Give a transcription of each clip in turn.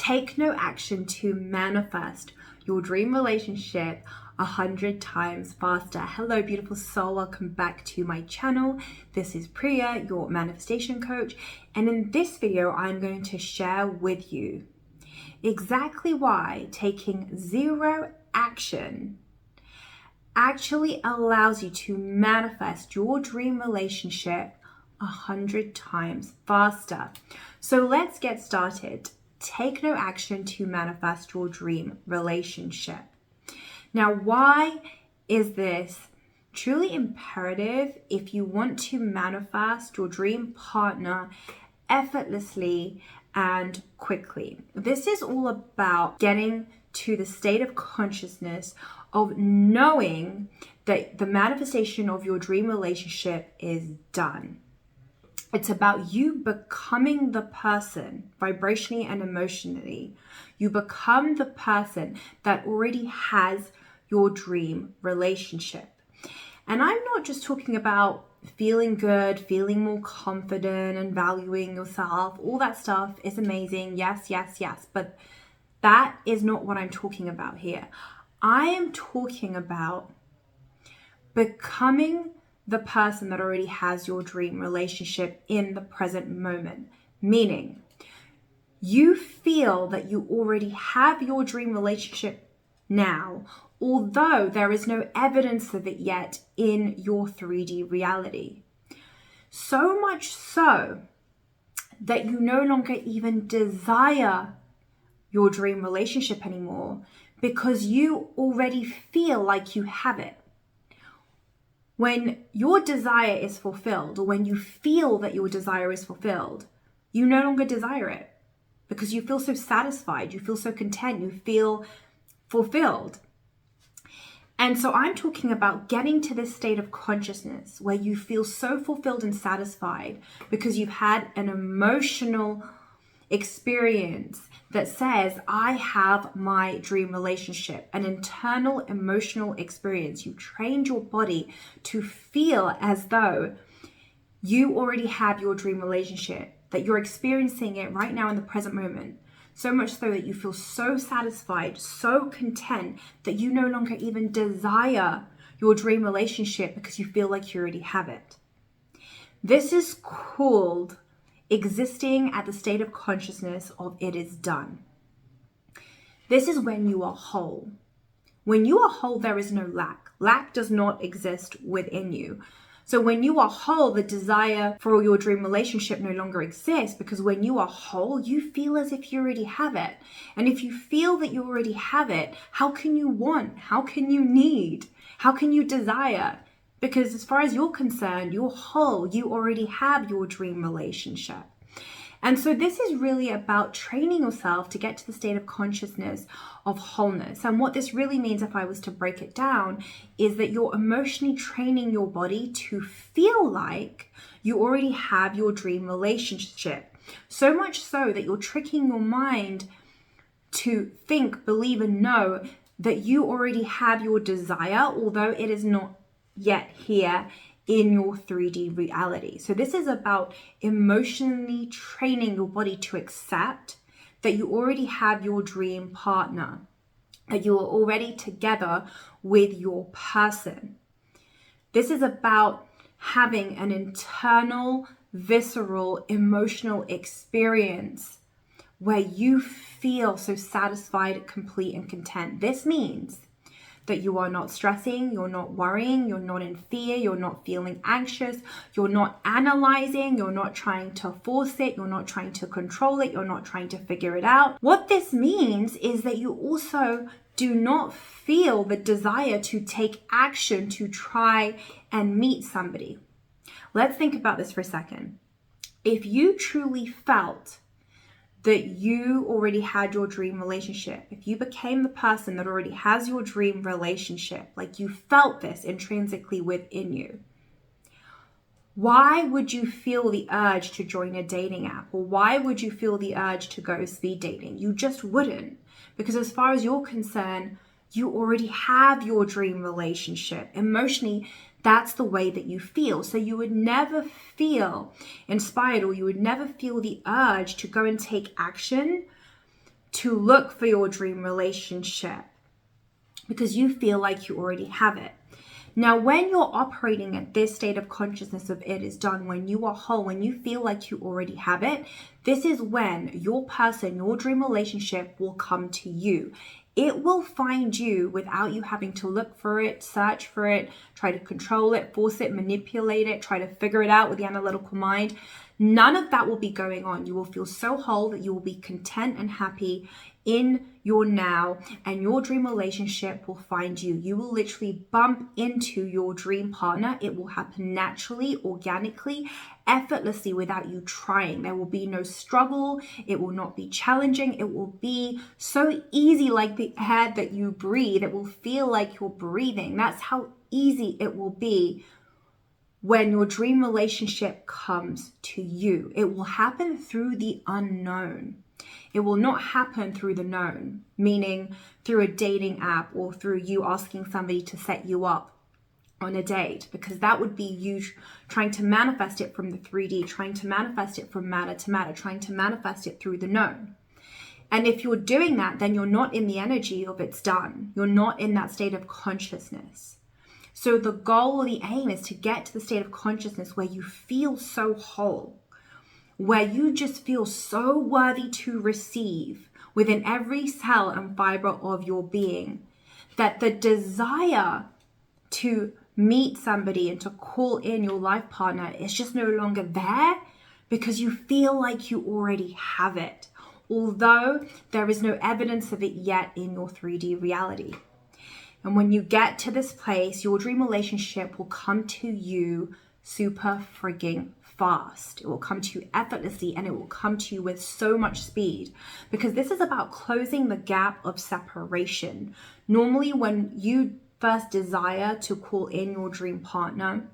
Take no action to manifest your dream relationship 100 times faster. Hello, beautiful soul. Welcome back to my channel. This is Priya, your manifestation coach. And in this video, I'm going to share with you exactly why taking zero action actually allows you to manifest your dream relationship 100 times faster. So let's get started. Take no action to manifest your dream relationship. Now, why is this truly imperative if you want to manifest your dream partner effortlessly and quickly? This is all about getting to the state of consciousness of knowing that the manifestation of your dream relationship is done. It's about you becoming the person, vibrationally and emotionally. You become the person that already has your dream relationship. And I'm not just talking about feeling good, feeling more confident and valuing yourself. All that stuff is amazing. Yes, yes, yes. But that is not what I'm talking about here. I am talking about becoming the person that already has your dream relationship in the present moment. Meaning, you feel that you already have your dream relationship now, although there is no evidence of it yet in your 3D reality. So much so that you no longer even desire your dream relationship anymore because you already feel like you have it. When your desire is fulfilled, or when you feel that your desire is fulfilled, you no longer desire it because you feel so satisfied, you feel so content, you feel fulfilled. And so I'm talking about getting to this state of consciousness where you feel so fulfilled and satisfied because you've had an emotional experience that says, I have my dream relationship, an internal emotional experience. You trained your body to feel as though you already have your dream relationship, that you're experiencing it right now in the present moment. So much so that you feel so satisfied, so content that you no longer even desire your dream relationship because you feel like you already have it. This is called existing at the state of consciousness of it is done. This is when you are whole. When you are whole, there is no lack. Lack does not exist within you. So when you are whole, the desire for your dream relationship no longer exists because when you are whole, you feel as if you already have it. And if you feel that you already have it, how can you want? How can you need? How can you desire? Because as far as you're concerned, you're whole. You already have your dream relationship. And so this is really about training yourself to get to the state of consciousness of wholeness. And what this really means, if I was to break it down, is that you're emotionally training your body to feel like you already have your dream relationship. So much so that you're tricking your mind to think, believe, and know that you already have your desire, although it is not yet here in your 3D reality. So this is about emotionally training your body to accept that you already have your dream partner, that you are already together with your person. This is about having an internal, visceral, emotional experience where you feel so satisfied, complete, and content. This means that you are not stressing, you're not worrying, you're not in fear, you're not feeling anxious, you're not analyzing, you're not trying to force it, you're not trying to control it, you're not trying to figure it out. What this means is that you also do not feel the desire to take action to try and meet somebody. Let's think about this for a second. If you truly felt that you already had your dream relationship, if you became the person that already has your dream relationship, like you felt this intrinsically within you, why would you feel the urge to join a dating app? Or why would you feel the urge to go speed dating? You just wouldn't. Because as far as you're concerned, you already have your dream relationship. Emotionally, that's the way that you feel. So you would never feel inspired, or you would never feel the urge to go and take action to look for your dream relationship because you feel like you already have it. Now, when you're operating at this state of consciousness of it is done, when you are whole, when you feel like you already have it, this is when your person, your dream relationship will come to you. It will find you without you having to look for it, search for it, try to control it, force it, manipulate it, try to figure it out with the analytical mind. None of that will be going on. You will feel so whole that you will be content and happy in your now, and your dream relationship will find you. You will literally bump into your dream partner. It will happen naturally, organically, effortlessly without you trying. There will be no struggle. It will not be challenging. It will be so easy, like the air that you breathe. It will feel like you're breathing. That's how easy it will be when your dream relationship comes to you. It will happen through the unknown. It will not happen through the known, meaning through a dating app or through you asking somebody to set you up on a date, because that would be you trying to manifest it from the 3D, trying to manifest it from matter to matter, trying to manifest it through the known. And if you're doing that, then you're not in the energy of it's done. You're not in that state of consciousness. So the goal or the aim is to get to the state of consciousness where you feel so whole, where you just feel so worthy to receive within every cell and fiber of your being, that the desire to meet somebody and to call in your life partner is just no longer there, because you feel like you already have it, although there is no evidence of it yet in your 3D reality. And when you get to this place, your dream relationship will come to you super frigging fast. It will come to you effortlessly, and it will come to you with so much speed, because this is about closing the gap of separation. Normally, when you first desire to call in your dream partner,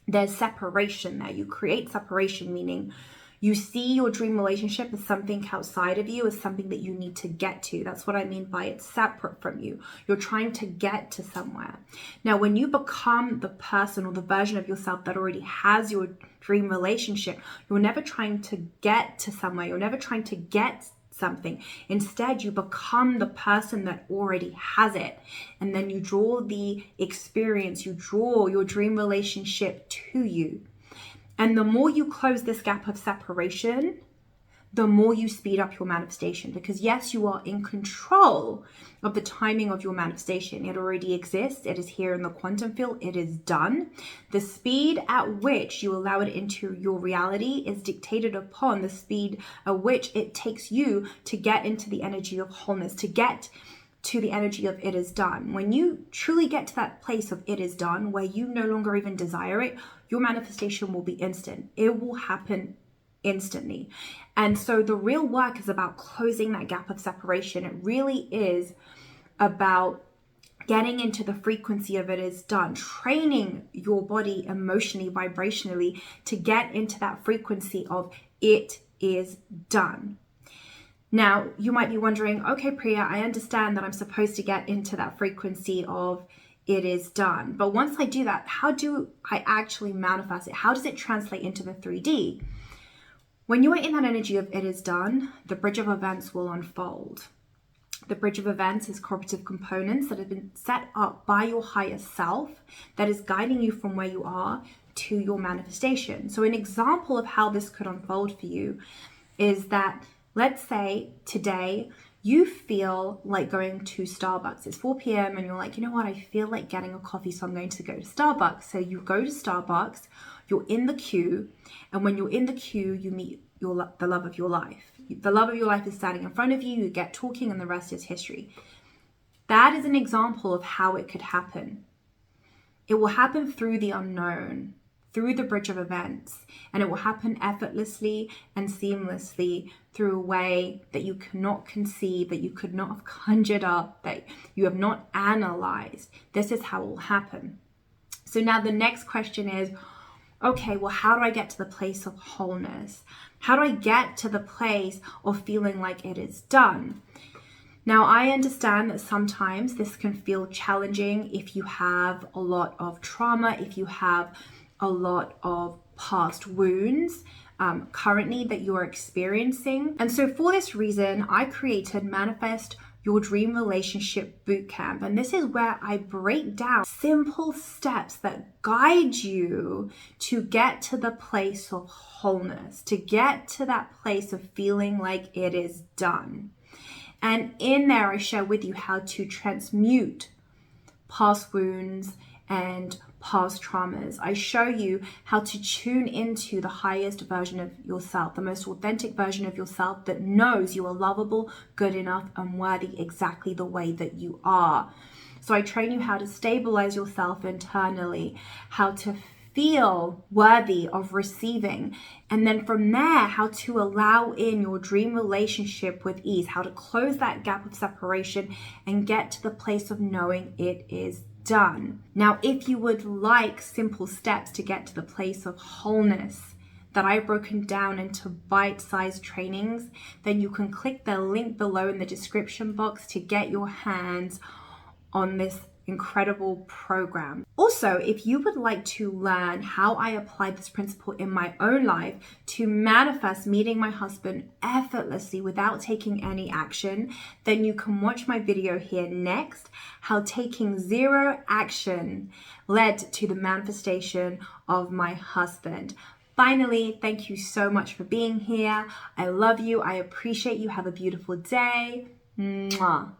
there's separation there. You create separation, meaning you see your dream relationship as something outside of you, as something that you need to get to. That's what I mean by it's separate from you. You're trying to get to somewhere. Now, when you become the person or the version of yourself that already has your dream relationship, you're never trying to get to somewhere. You're never trying to get something. Instead, you become the person that already has it. And then you draw the experience, you draw your dream relationship to you. And the more you close this gap of separation, the more you speed up your manifestation. Because yes, you are in control of the timing of your manifestation. It already exists. It is here in the quantum field. It is done. The speed at which you allow it into your reality is dictated upon the speed at which it takes you to get into the energy of wholeness, to get to the energy of it is done. When you truly get to that place of it is done, where you no longer even desire it, your manifestation will be instant. It will happen instantly. And so the real work is about closing that gap of separation. It really is about getting into the frequency of it is done, training your body emotionally, vibrationally, to get into that frequency of it is done. Now, you might be wondering, okay, Priya, I understand that I'm supposed to get into that frequency of it is done. But once I do that, how do I actually manifest it? How does it translate into the 3D? When you are in that energy of it is done, the bridge of events will unfold. The bridge of events is cooperative components that have been set up by your higher self that is guiding you from where you are to your manifestation. So an example of how this could unfold for you is that, let's say today you feel like going to Starbucks. It's 4 p.m. and you're like, you know what? I feel like getting a coffee, so I'm going to go to Starbucks. So you go to Starbucks, you're in the queue, and when you're in the queue, you meet the love of your life. The love of your life is standing in front of you, you get talking, and the rest is history. That is an example of how it could happen. It will happen through the unknown, through the bridge of events, and it will happen effortlessly and seamlessly through a way that you cannot conceive, that you could not have conjured up, that you have not analyzed. This is how it will happen. So now the next question is, okay, well, how do I get to the place of wholeness? How do I get to the place of feeling like it is done? Now, I understand that sometimes this can feel challenging if you have a lot of trauma, if you have a lot of past wounds. currently that you're experiencing. And so for this reason, I created Manifest Your Dream Relationship Bootcamp. And this is where I break down simple steps that guide you to get to the place of wholeness, to get to that place of feeling like it is done. And in there, I share with you how to transmute past wounds and past traumas. I show you how to tune into the highest version of yourself, the most authentic version of yourself that knows you are lovable, good enough, and worthy exactly the way that you are. So I train you how to stabilize yourself internally, how to feel worthy of receiving, and then from there, how to allow in your dream relationship with ease, how to close that gap of separation and get to the place of knowing it is done. Now, if you would like simple steps to get to the place of wholeness that I've broken down into bite-sized trainings, then you can click the link below in the description box to get your hands on this incredible program. Also, if you would like to learn how I applied this principle in my own life to manifest meeting my husband effortlessly without taking any action, then you can watch my video here next, how taking zero action led to the manifestation of my husband. Finally, thank you so much for being here. I love you. I appreciate you. Have a beautiful day. Mwah.